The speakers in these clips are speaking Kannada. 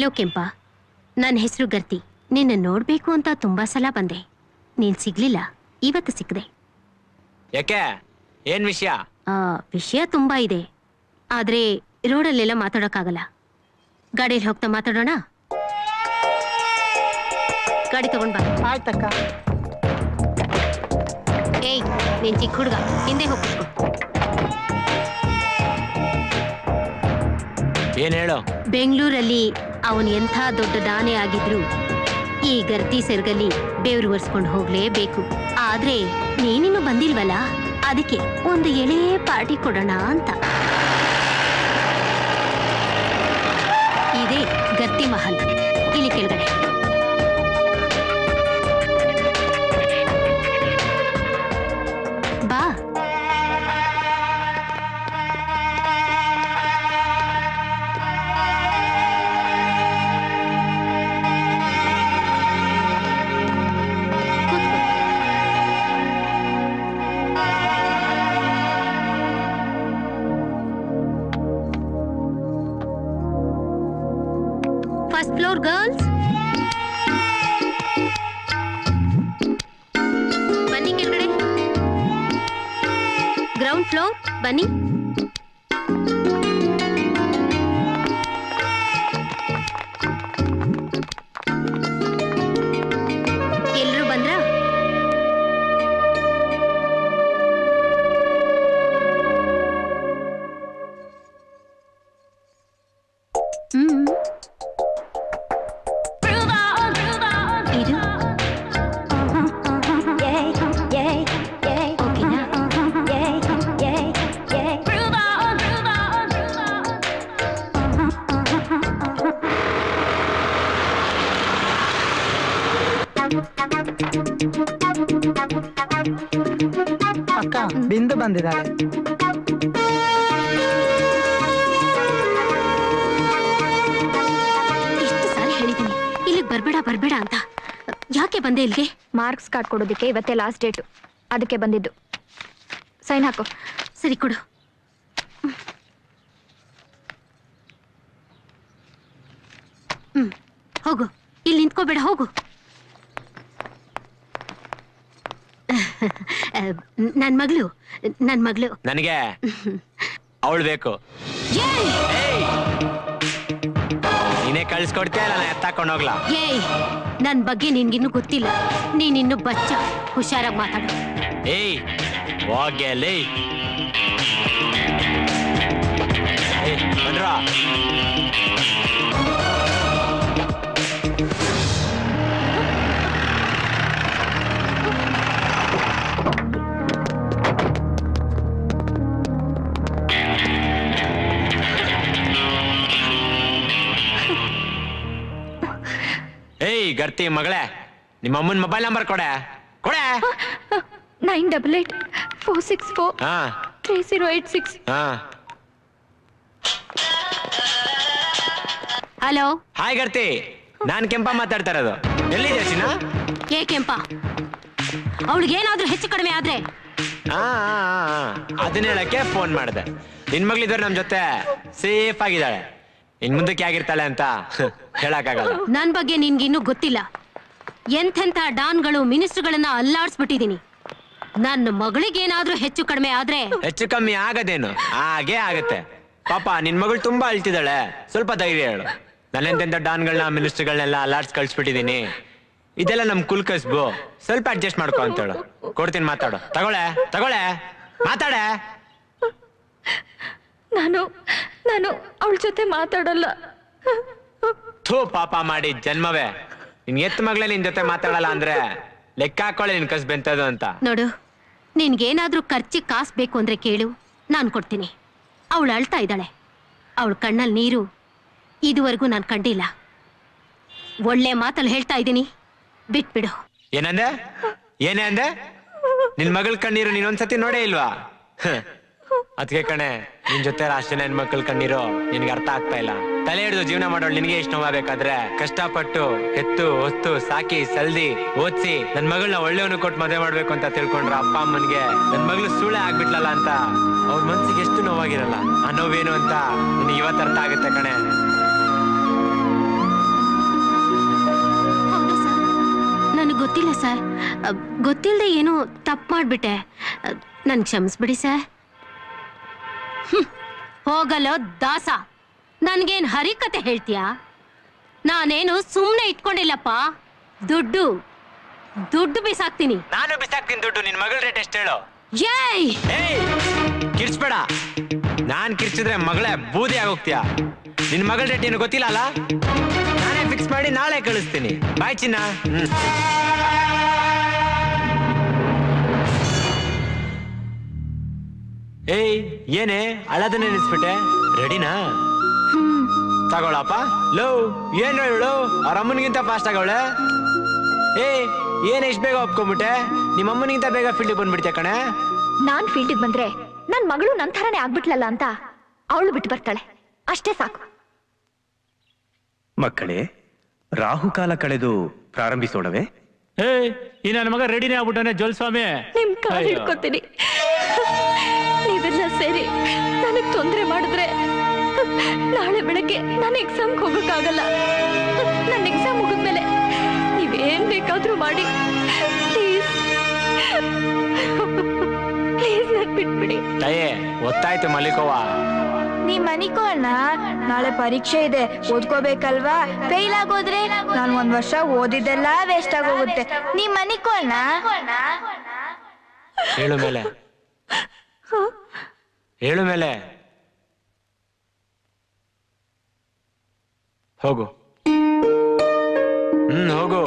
ಹೆಲೋ ಕೆಂಪ, ನನ್ನ ಹೆಸರು ಗರ್ತಿ. ನಿನ್ನ ನೋಡ್ಬೇಕು ಅಂತ ತುಂಬಾ ಸಲ ಬಂದೆ, ನೀನ್ ಸಿಗ್ಲಿಲ್ಲ. ಇವತ್ತು ಸಿಕ್ಕದೆ. ಯಾಕೆ? ಏನ್ ವಿಷಯ? ವಿಷಯ ತುಂಬಾ ಇದೆ, ಆದ್ರೆ ರೋಡಲ್ಲೆಲ್ಲ ಮಾತಾಡೋಕ್ಕಾಗಲ್ಲ. ಗಾಡಿಯಲ್ಲಿ ಹೋಗ್ತಾ ಮಾತಾಡೋಣ. ಗಾಡಿ ತಗೊಂಡ್ ಬಾ. ಆಯ್ತಕ್ಕ. ಏಯ್, ನೀನ್ ಚಿಕ್ಕ ಹುಡುಗ, ಹಿಂದೆ ಹೋಗ್ಬೇಕು. ಏನ್ ಹೇಳು? ಬೆಂಗಳೂರಲ್ಲಿ ಅವನ್ ಎಂಥ ದೊಡ್ಡ ದಾನೆ ಆಗಿದ್ರು ಈ ಗರ್ತಿ ಸೆರ್ಗಲ್ಲಿ ಬೇವ್ರು ಒರ್ಸ್ಕೊಂಡು ಹೋಗ್ಲೇಬೇಕು. ಆದ್ರೆ ನೀನಿನ್ನು ಬಂದಿಲ್ವಲ್ಲ, ಅದಕ್ಕೆ ಒಂದು ಎಳೆ ಪಾರ್ಟಿ ಕೊಡೋಣ ಅಂತ. ಇದೇ ಗರ್ತಿ ಮಹಲ್, ಇಲ್ಲಿ ಕೆಳಗಡೆ. ಬಾ. First floor, girls. ಬನ್ನಿ ಕೆಳಗಡೆ. ಗ್ರೌಂಡ್ ಫ್ಲೋರ್ ಬನ್ನಿ. ಎಲ್ರೂ ಬಂದ್ರಾ? ಅಕ್ಕ, ಬಿಂದು ಬಂದಿದ್ದಾಳೆ. ಎಷ್ಟು ಸಾರಿ ಹೇಳಿದ್ದೀನಿ ಇಲ್ಲಿಗೆ ಬರ್ಬೇಡ ಬರ್ಬೇಡ ಅಂತ. ಯಾಕೆ ಬಂದೆ ಇಲ್ಲಿಗೆ? ಮಾರ್ಕ್ಸ್ ಕಾರ್ಡ್ ಕೊಡೋದಕ್ಕೆ ಇವತ್ತೇ ಲಾಸ್ಟ್ ಡೇಟು, ಅದಕ್ಕೆ ಬಂದಿದ್ದು. ಸೈನ್ ಹಾಕು. ಸರಿ ಕೊಡು. ಹೋಗು, ಇಲ್ಲಿ ನಿಂತ್ಕೋಬೇಡ, ಹೋಗು. ನನ್ ಮಗಳು ನನಗೆ ಅವಳು ಬೇಕು. ನೀನೇ ಕಳ್ಸ್ಕೊಡ್ತೀಯ, ನಾನು ಎತ್ತಾಕೊಂಡು ಹೋಗ್ಲಾ? ಏಯ್, ನನ್ ಬಗ್ಗೆ ನಿನ್ಗಿನ್ನು ಗೊತ್ತಿಲ್ಲ. ನೀನಿನ್ನು ಬಚ್ಚ, ಹುಷಾರಾಗಿ ಮಾತಾಡು. ಏಯ್ ಹೋಗೆ ಲೇ. ಬಂದ್ರಾ? ಏಯ್ ಗರ್ತಿ ಮಗಳೇ, ನಿಮ್ಮ ಅಮ್ಮನ ಮೊಬೈಲ್ ನಂಬರ್ ಕೊಡೆ. 9884643086. ಹಲೋ. ಹಾಯ್ ಗರ್ತಿ, ನಾನ್ ಕೆಂಪ ಮಾತಾಡ್ತಾ ಇರೋದು. ಎಲ್ಲಿದೆ ಚಿನ್ನ? ಏ ಕೆಂಪ, ಅವಳಿಗೇನಾದ್ರೂ ಹೆಚ್ಚು ಕಡಿಮೆ ಆದ್ರೆ ಅದನ್ನ ಹೇಳಕ್ಕೆ ಫೋನ್ ಮಾಡಿದೆ. ನಿನ್ ಮಗಳಿದ್ರೆ ನಮ್ ಜೊತೆ ಸೇಫ್ ಆಗಿದ್ದಾಳೆ. ಇನ್ ಮುಂದಕ್ಕೆ ಆಗಿರ್ತಾಳೆ ಅಂತ ಹೇಳಕ್ಕಾಗಲ್ಲ. ನನ್ ಬಗ್ಗೆ ನಿನ್ಗಿನ್ನೂ ಗೊತ್ತಿಲ್ಲ. ಎಂತೆಂಥ ಡಾನ್ಗಳು ಮಿನಿಸ್ಟರ್ಗಳನ್ನ ಅಲ್ಲಾಡ್ಸ್ಬಿಟ್ಟಿದೀನಿ. ನನ್ನ ಮಗಳಿಗೇನಾದ್ರೂ ಹೆಚ್ಚು ಕಡಿಮೆ ಆದ್ರೆ? ಹೆಚ್ಚು ಕಮ್ಮಿ ಆಗದೇನು, ಹಾಗೆ ಆಗತ್ತೆ. ಪಾಪ ನಿನ್ ಮಗಳು ತುಂಬಾ ಅಳ್ತಿದ್ದಾಳೆ, ಸ್ವಲ್ಪ ಧೈರ್ಯ ಹೇಳು. ನಾನೆಂತೆಂಥ ಡಾನ್ಗಳನ್ನ ಮಿನಿಸ್ಟರ್ಗಳನ್ನೆಲ್ಲ ಅಲ್ಲಾಡ್ಸ್ ಕಳ್ಸ್ಬಿಟ್ಟಿದೀನಿ. ಇದೆಲ್ಲ ನಮ್ ಕುಲ್ ಕಸ್ಬು, ಸ್ವಲ್ಪ ಅಡ್ಜಸ್ಟ್ ಮಾಡ್ಕೊ ಅಂತೇಳು. ಕೊಡ್ತೀನಿ, ಮಾತಾಡು. ತಗೊಳೆ ಮಾತಾಡೆ. ನಾನು ಅವಳ ಜೊತೆ ಮಾತಾಡಲ್ಲ. ಥೂ, ಪಾಪ ಮಾಡಿ ಜನ್ಮವೇ. ನಿನ್ ಎತ್ತ ಮಗಳೇ ನಿನ್ ಜೊತೆ ಮಾತಾಡಲ್ಲ ಅಂದ್ರೆ ಲೆಕ್ಕ ಹಾಕೊಳ್ಳಿ ನಿನ್ ಕಸ್ಬೆಂತದು ಅಂತ. ನೋಡು, ನಿನ್ಗೇನಾದ್ರೂ ಖರ್ಚಿಗೆ ಕಾಸು ಬೇಕು ಅಂದ್ರೆ ಕೇಳು, ನಾನು ಕೊಡ್ತೀನಿ. ಅವಳು ಅಳ್ತಾ ಇದ್ದಾಳೆ, ಅವಳ ಕಣ್ಣಲ್ಲಿ ನೀರು ಇದುವರೆಗೂ ನಾನು ಕಂಡಿಲ್ಲ. ಒಳ್ಳೆ ಮಾತಲ್ಲಿ ಹೇಳ್ತಾ ಇದ್ದೀನಿ, ಬಿಟ್ಬಿಡು. ಏನೇ ಅಂದೆ? ನಿನ್ ಮಗಳ ಕಣ್ಣೀರು ನೀನೊಂದ್ಸತಿ ನೋಡೇ ಇಲ್ವಾ? ಅದಕ್ಕೆ ಕಣೆ, ನಿನ್ ಜೊತೆ ಅಷ್ಟು ಜನ ಹೆಣ್ಮಕ್ಳ ಕಣ್ಣೀರು ನಿನ್ಗೆ ಅರ್ಥ ಆಗ್ತಾ ಇಲ್ಲ. ತಲೆ ಹಿಡಿದು ಜೀವನ ಮಾಡೋಳು ನಿನ್ಗೆ ಇಷ್ಟು ನೋವಾಗಬೇಕಾದ್ರೆ ಕಷ್ಟಪಟ್ಟು ಹೆತ್ತು ಹೊತ್ತು ಸಾಕಿ ಸಲ್ದಿ ಓದಿಸಿ ನನ್ ಮಗಳನ್ನ ಒಳ್ಳೆಯವನು ಕೊಟ್ಟು ಮದುವೆ ಮಾಡ್ಬೇಕು ಅಂತ ತಿಳ್ಕೊಂಡ್ರ ಅಪ್ಪ ಅಮ್ಮನ್ಗೆ ನನ್ ಮಗಳು ಸೂಳೆ ಆಗ್ಬಿಟ್ಲಲ್ಲ ಅಂತ ಅವ್ರ ಮನ್ಸಿಗೆ ಎಷ್ಟು ನೋವಾಗಿರಲ್ಲ. ಆ ನೋವೇನು ಅಂತ ನಿನಗೆ ಇವತ್ತು ಅರ್ಥ ಆಗುತ್ತೆ ಕಣೆ. ನನಗೆ ಗೊತ್ತಿಲ್ಲ ಸರ್. ಗೊತ್ತಿಲ್ಲದೆ ಏನೋ ತಪ್ಪು ಮಾಡ್ಬಿಟ್ಟೆ. ನನ್ ಕ್ಷಮಿಸ್ಬಿಡಿ ಸರ್. ಹೋಗಲೋ ದಾಸ, ನನ್ಗೇನ್ ಹರಿಕತೆ ಹೇಳ್ತೀಯಾ? ನಾನೇನು ಸುಮ್ನೆ ಇಟ್ಕೊಂಡಿಲ್ಲಪ್ಪ. ದುಡ್ಡು ದುಡ್ಡು ಬಿಸಾಕ್ತೀನಿ. ನಾನು ಬಿಸಾಕ್ತೀನಿ ದುಡ್ಡು. ನಿನ್ ಮಗಳ ರೇಟ್ ಎಷ್ಟು ಹೇಳು? ಏಯ್ ಕಿರ್ಚ್ಬೇಡ. ನಾನ್ ಕಿರ್ಚಿದ್ರೆ ಮಗಳೇ ಬೂದಿ ಆಗೋಗ್ತೀಯ. ನಿನ್ ಮಗಳ ರೇಟ್ ನಿನಗೆ ಗೊತ್ತಿಲ್ಲ ಅಲ್ಲ? ನಾನೇ ಫಿಕ್ಸ್ ಮಾಡಿ ನಾಳೆ ಕಳಿಸ್ತೀನಿ. ಬಾಯ್ ಚಿನ್ನ. ಏಯ್ ಏನೇ ಅಳದ ನೆನೆಸ್ಬಿಟ್ಟೆ? ರೆಡಿನಾ? ತಗೊಳಪ್ಪ. ಲೋ ಏನು ಹೇಳು, ಅವ್ರ ಅಮ್ಮನಿಗಿಂತ ಫಾಸ್ಟ್ ಆಗವಳೆ. ಏನ್ ಎಷ್ಟು ಬೇಗ ಒಪ್ಕೊಂಡ್ಬಿಟ್ಟೆ? ನಿಮ್ಮ ಅಮ್ಮನಿಗಿಂತ ಬೇಗ ಫೀಲ್ಡಿಗೆ ಬಂದ್ಬಿಡ್ತೀಯ ಕಣೆ. ನಾನ್ ಫೀಲ್ಡಿಗೆ ಬಂದ್ರೆ ನನ್ ಮಗಳು ನನ್ ಥರನೇ ಆಗ್ಬಿಟ್ಲಲ್ಲ ಅಂತ ಅವಳು ಬಿಟ್ಟು ಬರ್ತಾಳೆ. ಅಷ್ಟೇ ಸಾಕು. ಮಕ್ಕಳೇ, ರಾಹುಕಾಲ ಕಳೆದು ಪ್ರಾರಂಭಿಸೋಣವೇ? ಈ ನನ್ನ ಮಗ ರೆಡಿನೇ ಆಗ್ಬಿಟ್ಟಾನೆ ಜೋಲ್ಸ್ವಾಮಿ. ನಿಮ್ ಕಾಲ್ ಹಿಡ್ಕೊತೀನಿ. ನೀವೆಲ್ಲ ಸೇರಿ ನನಗ್ ತೊಂದರೆ ಮಾಡಿದ್ರೆ ನಾಳೆ ಬೆಳಗ್ಗೆ ನಾನು ಎಕ್ಸಾಮ್ಗೆ ಹೋಗಕ್ಕಾಗಲ್ಲ. ನನ್ನ ಎಕ್ಸಾಮ್ ಮುಗಿದ್ಮೇಲೆ ನೀವೇನ್ ಬೇಕಾದ್ರೂ ಮಾಡಿ ಪ್ಲೀಸ್ ಪ್ಲೀಸ್ ನನ್ ಬಿಟ್ಬಿಡಿ. ತಾಯೇ ಗೊತ್ತಾಯ್ತು ಮಲ್ಲಿಕೋವಾ. ನೀ ಮನಿಕೋ ಅಣ್ಣ, ನಾಳೆ ಪರೀಕ್ಷೆ ಇದೆ, ಓದ್ಕೋಬೇಕಲ್ವಾ? ಫೇಲ್ ಆಗೋದ್ರೆ ನಾನು 1 ವರ್ಷ ಓದಿದ್ದೆಲ್ಲ ವೇಸ್ಟ್ ಆಗೋಗುತ್ತೆ. ನೀ ಮನಿಕೋ ಅಣ್ಣ. ಹೇಳು ಮೇಲೆ ಹೇಳು ಮೇಲೆ ಹೋಗು. ಹೋಗು.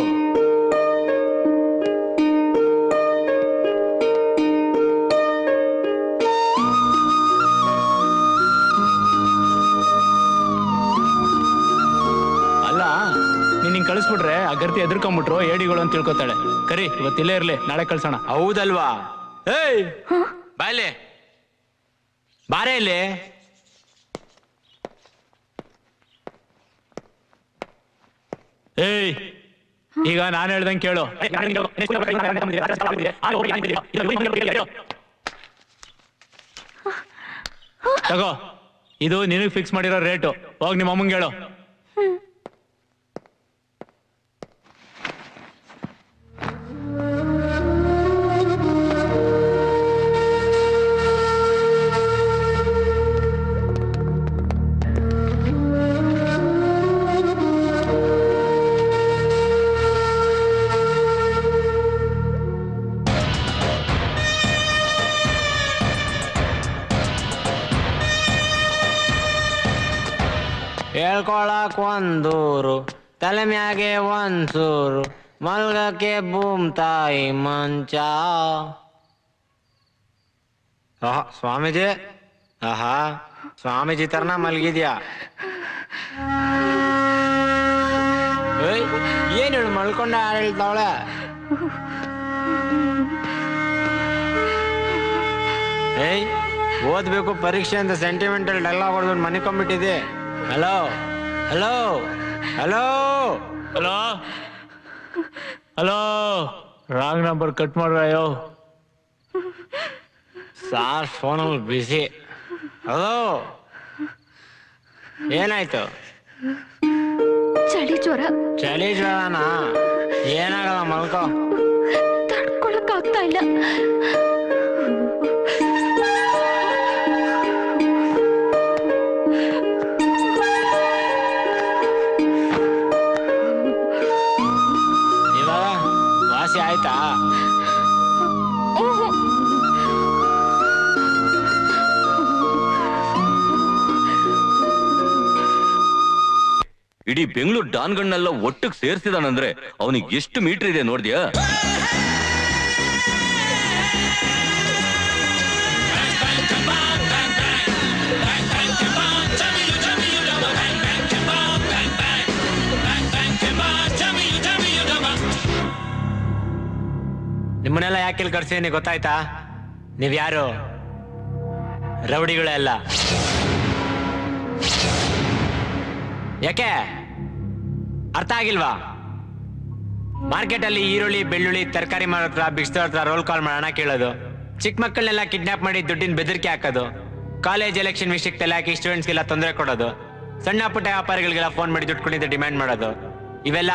ಅಲ್ಲ, ನೀನ್ ಕಳಿಸ್ಬಿಟ್ರೆ ಆ ಗರ್ತಿ ಎದ್ರಕೊಂಡ್ಬಿಟ್ರು ಏಡಿಗಳು ಅಂತ ತಿಳ್ಕೊತಾಳೆ. ಕರಿ, ಇವತ್ತಿಲ್ಲೇ ಇರ್ಲಿ, ನಾಳೆ ಕಳ್ಸೋಣ. ಹೌದಲ್ವಾ? ಏಯ್ ಬಾಯ್ಲೆ, ಬಾರೇ ಇಲ್ಲಿ. ಏಯ್, ಈಗ ನಾನು ಹೇಳ್ದಂಗೆ ಕೇಳು. ತಗೋ, ಇದು ನಿನಗೆ ಫಿಕ್ಸ್ ಮಾಡಿರೋ ರೇಟು. ಹೋಗಿ ನಿಮ್ಮ ಅಮ್ಮಂಗೆ ಹೇಳು. ಹೇಳ್ಕೊಳಕ್ ಒಂದೂರು, ತಲೆ ಮ್ಯಾಗೆ ಒಂದ್ಸೂರು, ಮಲ್ಗಕ್ಕೆ ಬೂಮ್ ತಾಯಿ ಮಂಚ. ಸ್ವಾಮೀಜಿ, ಆಹಾ ಸ್ವಾಮೀಜಿ ತರನ ಮಲ್ಗಿದ್ಯಾ? ಏನ್ ಹೇಳು, ಮಲ್ಕೊಂಡ ಹೇಳ್ತಾವಳೆ. ಏಯ್, ಓದ್ಬೇಕು ಪರೀಕ್ಷೆ ಅಂತ ಸೆಂಟಿಮೆಂಟಲ್ ಡೈಲಾಗ್ ಹೊಡೆದು ಮನಿಕೊಂಡ್ಬಿಟ್ಟಿದೆ. Hello hello hello hello hello, wrong number cut ಮಾಡ್ರಯ್ಯೋ. ಸಾರ್ ಫೋನಲ್ಲಿ ಬಿಸಿ. ಹಲೋ, ಏನಾಯ್ತು? ಚಳಿ ಜ್ವರ. ಚಳಿ ಜ್ವರನಾ? ಏನಾಗಲ್ಲ, ಮಲ್ಕೋ. ತಡ್ಕೊಳಕ್ ಆಗ್ತಾ ಇಲ್ಲ. ವಾಸಿ ಆಯ್ತಾ? ಇಡೀ ಬೆಂಗಳೂರು ಡಾನ್ಗಳನ್ನೆಲ್ಲ ಒಟ್ಟಿಗೆ ಸೇರಿಸಿದಾನಂದ್ರೆ ಅವನಿಗೆ ಎಷ್ಟು ಮೀಟರ್ ಇದೆ ನೋಡ್ದ್ಯಾ? ನಿಮ್ಮನ್ನೆಲ್ಲ ಯಾಕೆ ಕರ್ಸೀನಿ ಗೊತ್ತಾಯ್ತಾ? ನೀವ್ ಯಾರು? ರೌಡಿಗಳೆಲ್ಲ. ಯಾಕೆ ಅರ್ಥ ಆಗಿಲ್ವಾ? ಮಾರ್ಕೆಟ್ ಅಲ್ಲಿ ಈರುಳ್ಳಿ ಬೆಳ್ಳುಳ್ಳಿ ತರಕಾರಿ ಮಾರೋತ್ರ ಬಿಕ್ಸ್ತರ ಹತ್ರ ರೋಲ್ ಕಾಲ್ ಮಾಡೋಣ ಕೇಳೋದು, ಚಿಕ್ಕ ಮಕ್ಕಳನ್ನೆಲ್ಲ ಕಿಡ್ನಾಪ್ ಮಾಡಿ ದುಡ್ಡಿನ ಬೆದರಿಕೆ ಹಾಕೋದು, ಕಾಲೇಜ್ ಎಲೆಕ್ಷನ್ ವಿಷಯಕ್ಕೆ ತಲೆ ಹಾಕಿ ಸ್ಟೂಡೆಂಟ್ಸ್ಗೆಲ್ಲ ತೊಂದರೆ ಕೊಡೋದು, ಸಣ್ಣ ಪುಟ್ಟ ವ್ಯಾಪಾರಿಗಳಿಗೆಲ್ಲ ಫೋನ್ ಮಾಡಿ ದುಡ್ಡು ಕೊಟ್ಟಿದ್ದ ಡಿಮ್ಯಾಂಡ್ ಮಾಡೋದು, ಇವೆಲ್ಲ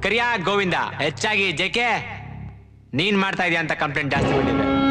ಕರಿಯಾ ಗೋವಿಂದ ಹೆಚ್ಚಾಗಿ ಜೆಕೆ ನೀನ್ ಮಾಡ್ತಾ ಇದೀಯ ಅಂತ ಕಂಪ್ಲೇಂಟ್ ಜಾಸ್ತಿ ಬಂದಿದೆ.